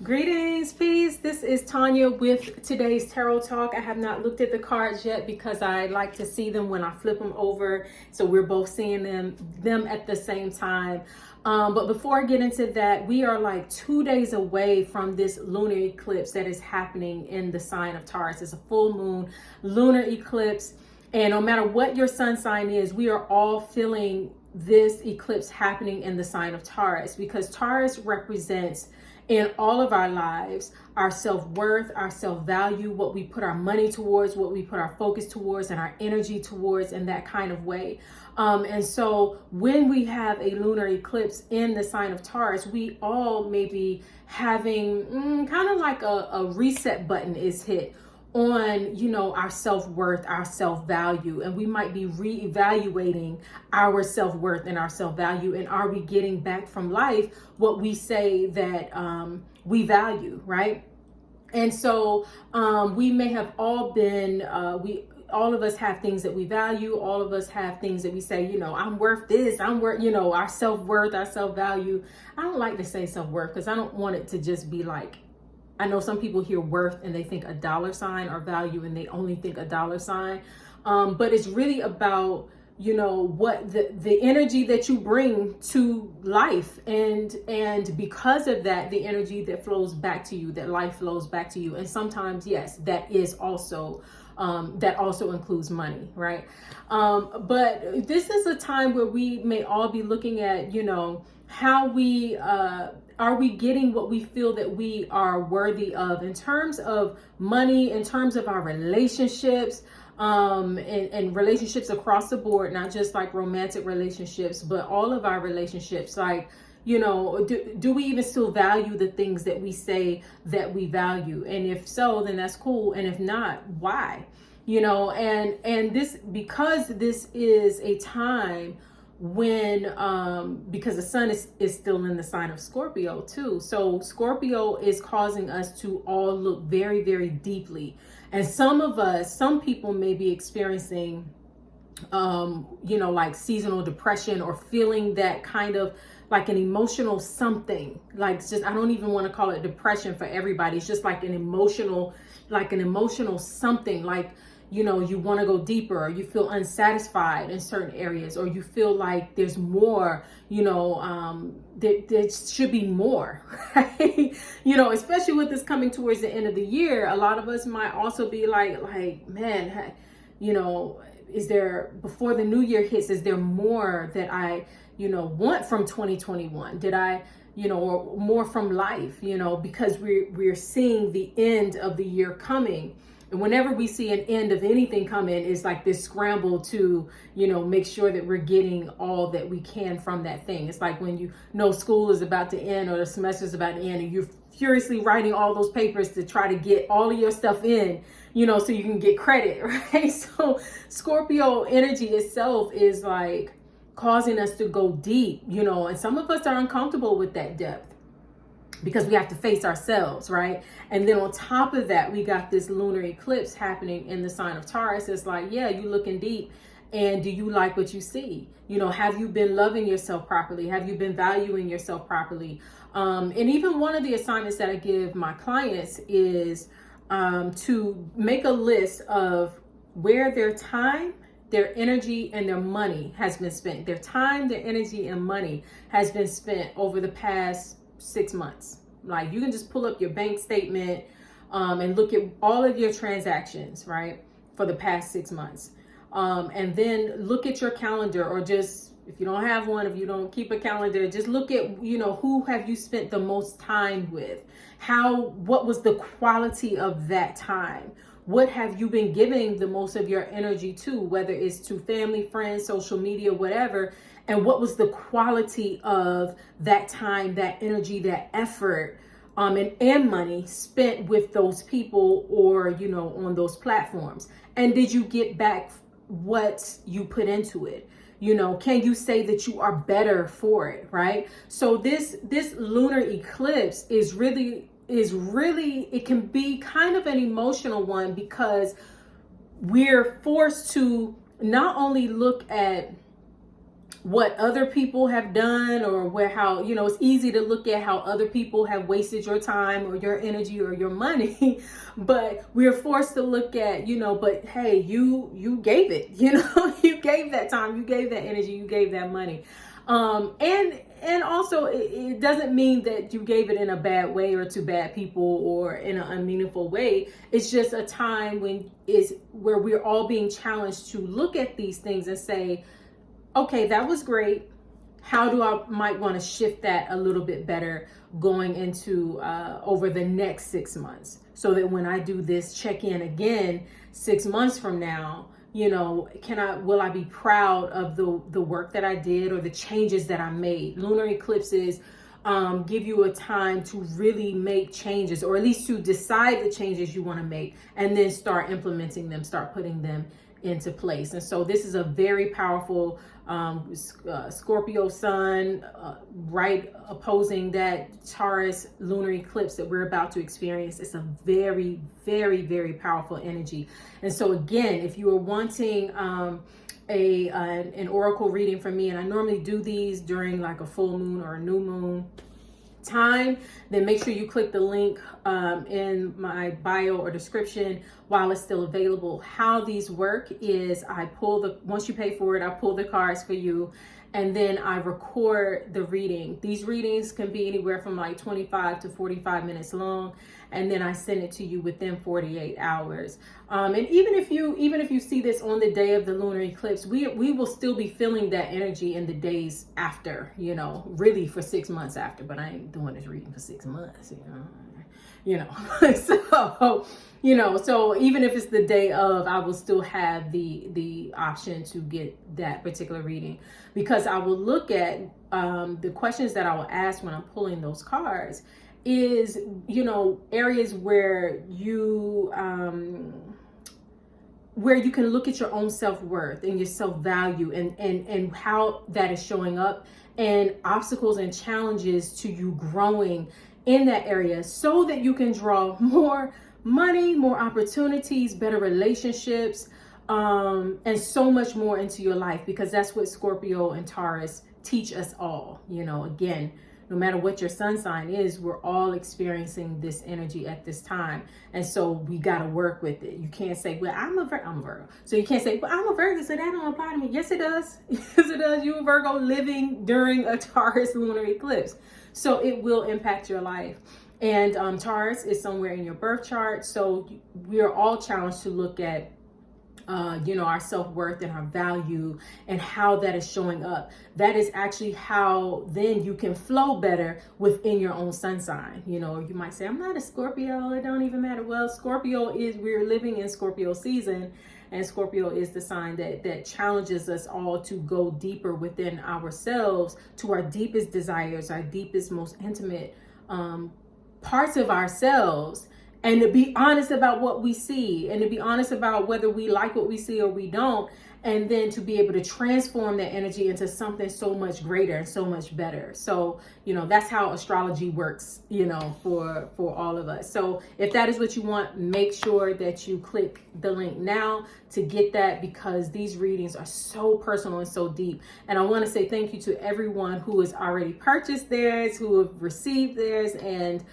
Greetings, peace. This is Tonya with today's Tarot Talk. I have not looked at the cards yet because I like to see them when I flip them over. So we're both seeing them at the same time. But before I get into that, we are like 2 days away from this lunar eclipse that is happening in the sign of Taurus. It's a full moon lunar eclipse. And no matter what your sun sign is, we are all feeling this eclipse happening in the sign of Taurus, because Taurus represents in all of our lives our self-worth, our self-value, what we put our money towards, what we put our focus towards and our energy towards in that kind of way. And so when we have a lunar eclipse in the sign of Taurus, we all may be having kind of like a reset button is hit on, our self-worth, our self-value, and we might be reevaluating our self-worth and our self-value, and are we getting back from life what we say that we value, right? And so we may have all been all of us have things that we value. All of us have things that we say, I'm worth this, I'm worth, our self-worth, our self-value. I don't like to say self-worth because I don't want it to just be like, I know some people hear worth and they think a dollar sign, or value and they only think a dollar sign. But it's really about, what the energy that you bring to life. And because of that, the energy that flows back to you, that life flows back to you. And sometimes, yes, that is also, that also includes money, right? But this is a time where we may all be looking at, how we, are we getting what we feel that we are worthy of in terms of money, in terms of our relationships, and relationships across the board, not just like romantic relationships, but all of our relationships. Like, do we even still value the things that we say that we value? And if so, then that's cool. And if not, why? And this, because this is a time when because the sun is still in the sign of Scorpio too. So Scorpio is causing us to all look very, very deeply. And some people may be experiencing like seasonal depression, or feeling that kind of like an emotional something. Like, just, I don't even want to call it depression for everybody. It's just like an emotional something, like, you want to go deeper, or you feel unsatisfied in certain areas, or you feel like there's more, there should be more, right? Especially with this coming towards the end of the year, a lot of us might also be like, man, is there, before the new year hits, is there more that I, want from 2021? Did I, or more from life, because we're seeing the end of the year coming. And whenever we see an end of anything coming, it's like this scramble to, make sure that we're getting all that we can from that thing. It's like when you know school is about to end, or the semester is about to end, and you're furiously writing all those papers to try to get all of your stuff in, so you can get credit, right? So Scorpio energy itself is like causing us to go deep, and some of us are uncomfortable with that depth, because we have to face ourselves, right? And then on top of that, we got this lunar eclipse happening in the sign of Taurus. It's like, yeah, you looking deep, and do you like what you see? Have you been loving yourself properly? Have you been valuing yourself properly? And even one of the assignments that I give my clients is to make a list of where their time, their energy, and their money has been spent. Their time, their energy, and money has been spent over the past 6 months. Like, you can just pull up your bank statement and look at all of your transactions, right, for the past 6 months. And then look at your calendar, or just, if you don't have one, if you don't keep a calendar, just look at, who have you spent the most time with? What was the quality of that time? What have you been giving the most of your energy to, whether it's to family, friends, social media, whatever? And what was the quality of that time, that energy, that effort, and money spent with those people, or, on those platforms? And did you get back what you put into it? Can you say that you are better for it, right? So this lunar eclipse is really, it can be kind of an emotional one, because we're forced to not only look at what other people have done, or how, it's easy to look at how other people have wasted your time or your energy or your money. But we're forced to look at, but hey, you gave it, you gave that time, you gave that energy, you gave that money. And also it doesn't mean that you gave it in a bad way or to bad people or in an unmeaningful way. It's just a time where we're all being challenged to look at these things and say, okay, that was great. How do I might want to shift that a little bit better going into over the next 6 months, so that when I do this check-in again 6 months from now, will I be proud of the work that I did or the changes that I made? Lunar eclipses give you a time to really make changes, or at least to decide the changes you want to make, and then start implementing them, start putting them into place. And so this is a very powerful Scorpio sun, right opposing that Taurus lunar eclipse that we're about to experience. It's a very, very, very powerful energy. And so again, if you are wanting an oracle reading from me, and I normally do these during like a full moon or a new moon time, then make sure you click the link in my bio or description while it's still available. How these work is once you pay for it, I pull the cards for you, and then I record the reading. These readings can be anywhere from like 25 to 45 minutes long, and then I send it to you within 48 hours. And even if you see this on the day of the lunar eclipse, we will still be feeling that energy in the days after, really for 6 months after. But I ain't doing this reading for 6 months, so even if it's the day of, I will still have the option to get that particular reading, because I will look at the questions that I will ask when I'm pulling those cards is, areas where you can look at your own self-worth and your self-value and how that is showing up, and obstacles and challenges to you growing in that area, so that you can draw more money, more opportunities, better relationships, and so much more into your life, because that's what Scorpio and Taurus teach us all. Again, no matter what your sun sign is, we're all experiencing this energy at this time. And so we got to work with it. You can't say, well, I'm a Virgo. So you can't say, well, I'm a Virgo, so that don't apply to me. Yes, it does. Yes, it does. You're a Virgo living during a Taurus lunar eclipse. So it will impact your life. And Taurus is somewhere in your birth chart. So we are all challenged to look at our self-worth and our value and how that is showing up. That is actually how then you can flow better within your own sun sign. You might say, I'm not a Scorpio, it don't even matter. Well, we're living in Scorpio season, and Scorpio is the sign that challenges us all to go deeper within ourselves, to our deepest desires, our deepest, most intimate parts of ourselves, and to be honest about what we see, and to be honest about whether we like what we see or we don't, and then to be able to transform that energy into something so much greater and so much better. So, that's how astrology works, for all of us. So if that is what you want, make sure that you click the link now to get that, because these readings are so personal and so deep. And I want to say thank you to everyone who has already purchased theirs, who have received theirs, and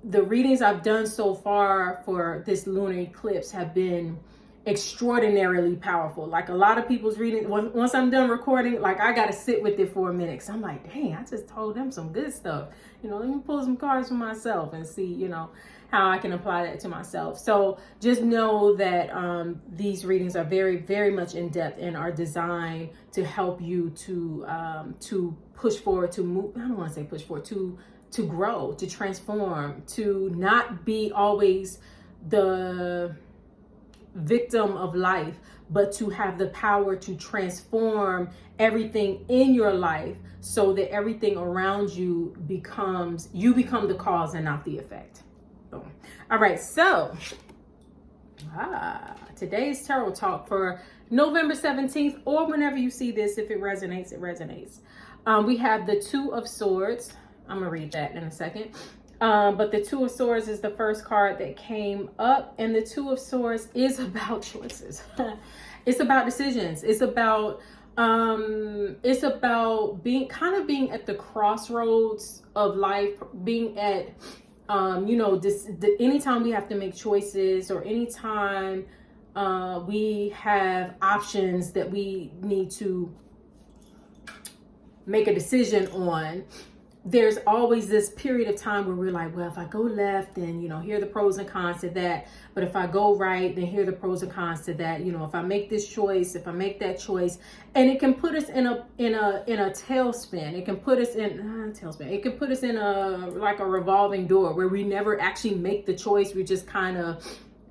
the readings I've done so far for this lunar eclipse have been extraordinarily powerful. Like a lot of people's reading, once I'm done recording, like I got to sit with it for a minute. So I'm like, dang, I just told them some good stuff. Let me pull some cards for myself and see, how I can apply that to myself. So just know that these readings are very, very much in depth and are designed to help you to push forward, to move. I don't want to say push forward, to grow, to transform, to not be always the victim of life, but to have the power to transform everything in your life, so that everything around you become the cause and not the effect. Boom. All right, so today's tarot talk for November 17th, or whenever you see this, if it resonates, it resonates. We have the Two of Swords. I'm gonna read that in a second. But the Two of Swords is the first card that came up, and the Two of Swords is about choices. It's about decisions. It's about It's about being at the crossroads of life, being at, anytime we have to make choices, or anytime we have options that we need to make a decision on, there's always this period of time where we're like, well, if I go left, then, here are the pros and cons to that. But if I go right, then here are the pros and cons to that. If I make this choice, if I make that choice, and it can put us in a tailspin. It can put us in tailspin. It can put us in a revolving door where we never actually make the choice. We just kind of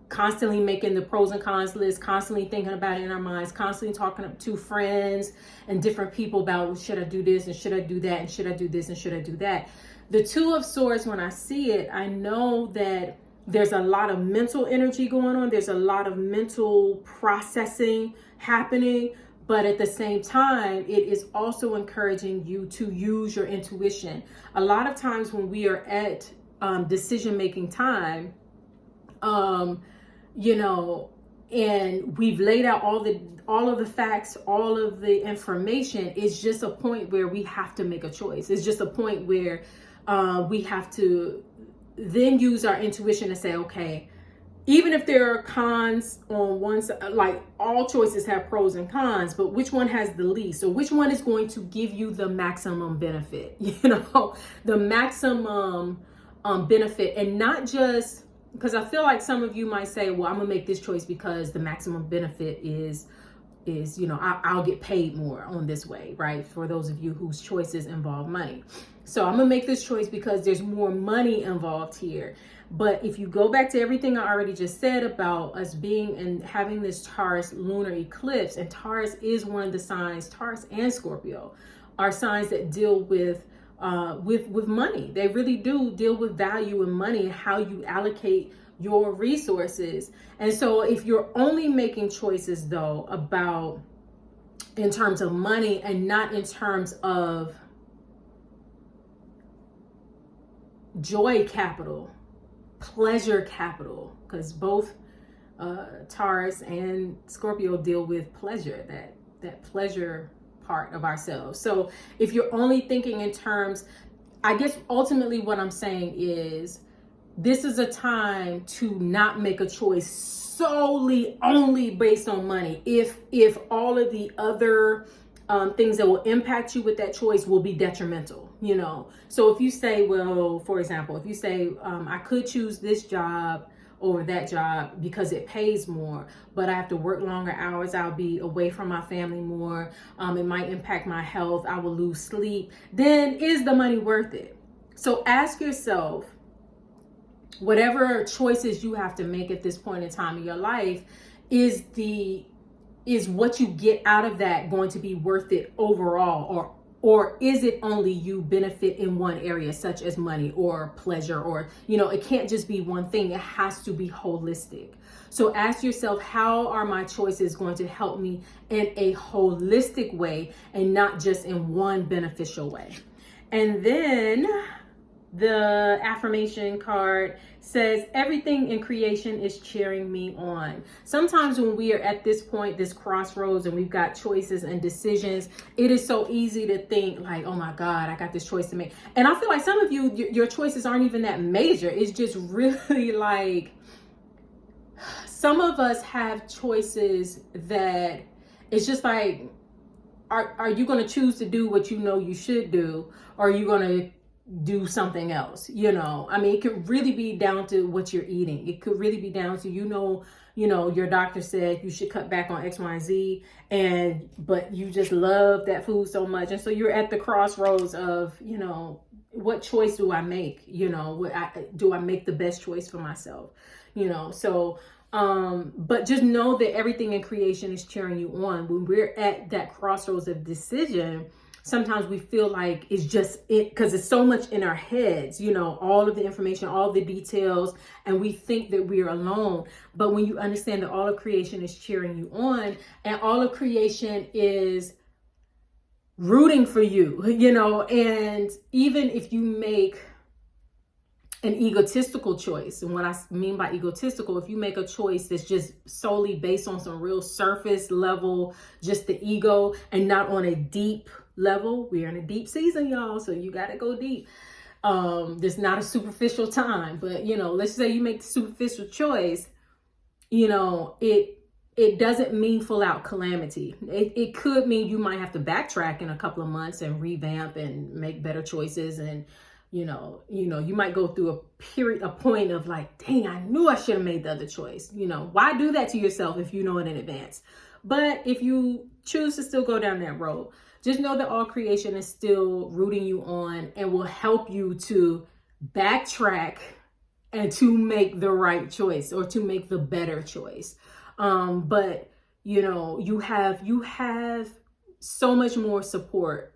constantly making the pros and cons list, constantly thinking about it in our minds, constantly talking to friends and different people about, well, should I do this and should I do that and should I do this and should I do that. The Two of Swords, when I see it, I know that there's a lot of mental energy going on. There's a lot of mental processing happening. But at the same time, it is also encouraging you to use your intuition. A lot of times when we are at decision-making time, and we've laid out all of the facts, all of the information, it's just a point where we have to make a choice. It's just a point where we have to then use our intuition to say, okay, even if there are cons on one side, like all choices have pros and cons, but which one has the least, or which one is going to give you the maximum benefit, the maximum benefit, and not just, because I feel like some of you might say, well, I'm gonna make this choice because the maximum benefit is I'll get paid more on this way, right? For those of you whose choices involve money. So I'm gonna make this choice because there's more money involved here. But if you go back to everything I already just said about us being and having this Taurus lunar eclipse, and Taurus is one of the signs, Taurus and Scorpio are signs that deal with money. They really do deal with value and money and how you allocate your resources. And so if you're only making choices though about in terms of money and not in terms of joy capital, pleasure capital, because both Taurus and Scorpio deal with pleasure, that pleasure part of ourselves. So if you're only thinking in terms, I guess ultimately what I'm saying is this is a time to not make a choice solely only based on money. If all of the other things that will impact you with that choice will be detrimental, So if you say, well, for example, if you say, I could choose this job over that job because it pays more, but I have to work longer hours, I'll be away from my family more, it might impact my health, I will lose sleep, then is the money worth it? So ask yourself, whatever choices you have to make at this point in time in your life, is what you get out of that going to be worth it overall, or is it only you benefit in one area, such as money or pleasure, or it can't just be one thing, it has to be holistic. So ask yourself, how are my choices going to help me in a holistic way and not just in one beneficial way? And then the affirmation card says, everything in creation is cheering me on. Sometimes when we are at this point, this crossroads, and we've got choices and decisions, it is so easy to think like, oh my God, I got this choice to make. And I feel like some of you, your choices aren't even that major. It's just really like, some of us have choices that it's just like, are you going to choose to do what you should do, or are you going to do something else? I mean, it could really be down to what you're eating. It could really be down to, your doctor said you should cut back on X, Y, and Z, but you just love that food so much. And so you're at the crossroads of, what choice do I make? Do I make the best choice for myself? So, but just know that everything in creation is cheering you on. When we're at that crossroads of decision, sometimes we feel like it's just it, because it's so much in our heads, all of the information, all the details, and we think that we're alone. But when you understand that all of creation is cheering you on, and all of creation is rooting for you, and even if you make an egotistical choice. And what I mean by egotistical, if you make a choice that's just solely based on some real surface level, just the ego, and not on a deep level. We're in a deep season, y'all, so you got to go deep. There's not a superficial time, but let's say you make the superficial choice, it doesn't mean full out calamity. It could mean you might have to backtrack in a couple of months and revamp and make better choices. And, you might go through a point of like, dang, I knew I should have made the other choice. Why do that to yourself if you know it in advance? But if you choose to still go down that road, just know that all creation is still rooting you on and will help you to backtrack and to make the right choice or to make the better choice. But you have so much more support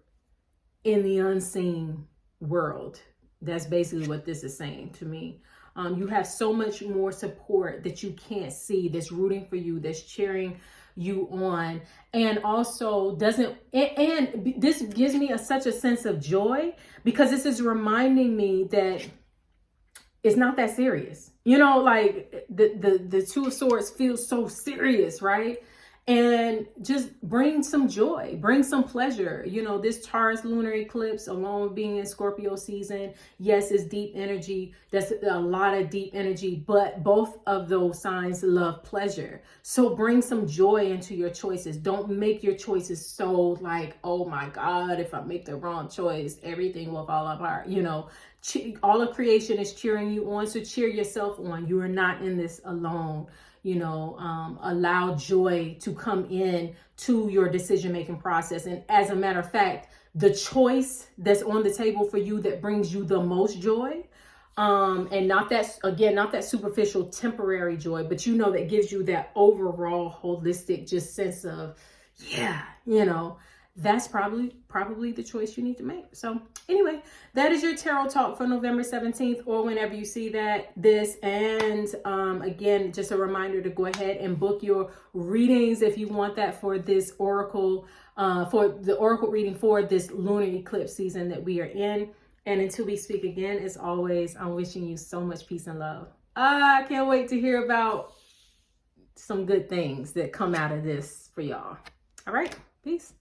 in the unseen world. That's basically what this is saying to me. You have so much more support that you can't see, that's rooting for you, that's cheering you on, and also and this gives me such a sense of joy, because this is reminding me that it's not that serious. Like the Two of Swords feels so serious, right? And just bring some joy, bring some pleasure. This Taurus lunar eclipse, along with being in Scorpio season, yes, it's deep energy. That's a lot of deep energy, but both of those signs love pleasure. So bring some joy into your choices. Don't make your choices so like, oh my God, if I make the wrong choice, everything will fall apart. All of creation is cheering you on. So cheer yourself on. You are not in this alone. Allow joy to come in to your decision-making process. And as a matter of fact, the choice that's on the table for you that brings you the most joy, and not that superficial temporary joy, but that gives you that overall holistic just sense of, that's probably the choice you need to make. So anyway, that is your tarot talk for November 17th, or whenever you see this. And again, just a reminder to go ahead and book your readings if you want that for this oracle, for the oracle reading for this lunar eclipse season that we are in. And until we speak again, as always, I'm wishing you so much peace and love. I can't wait to hear about some good things that come out of this for y'all. All right, peace.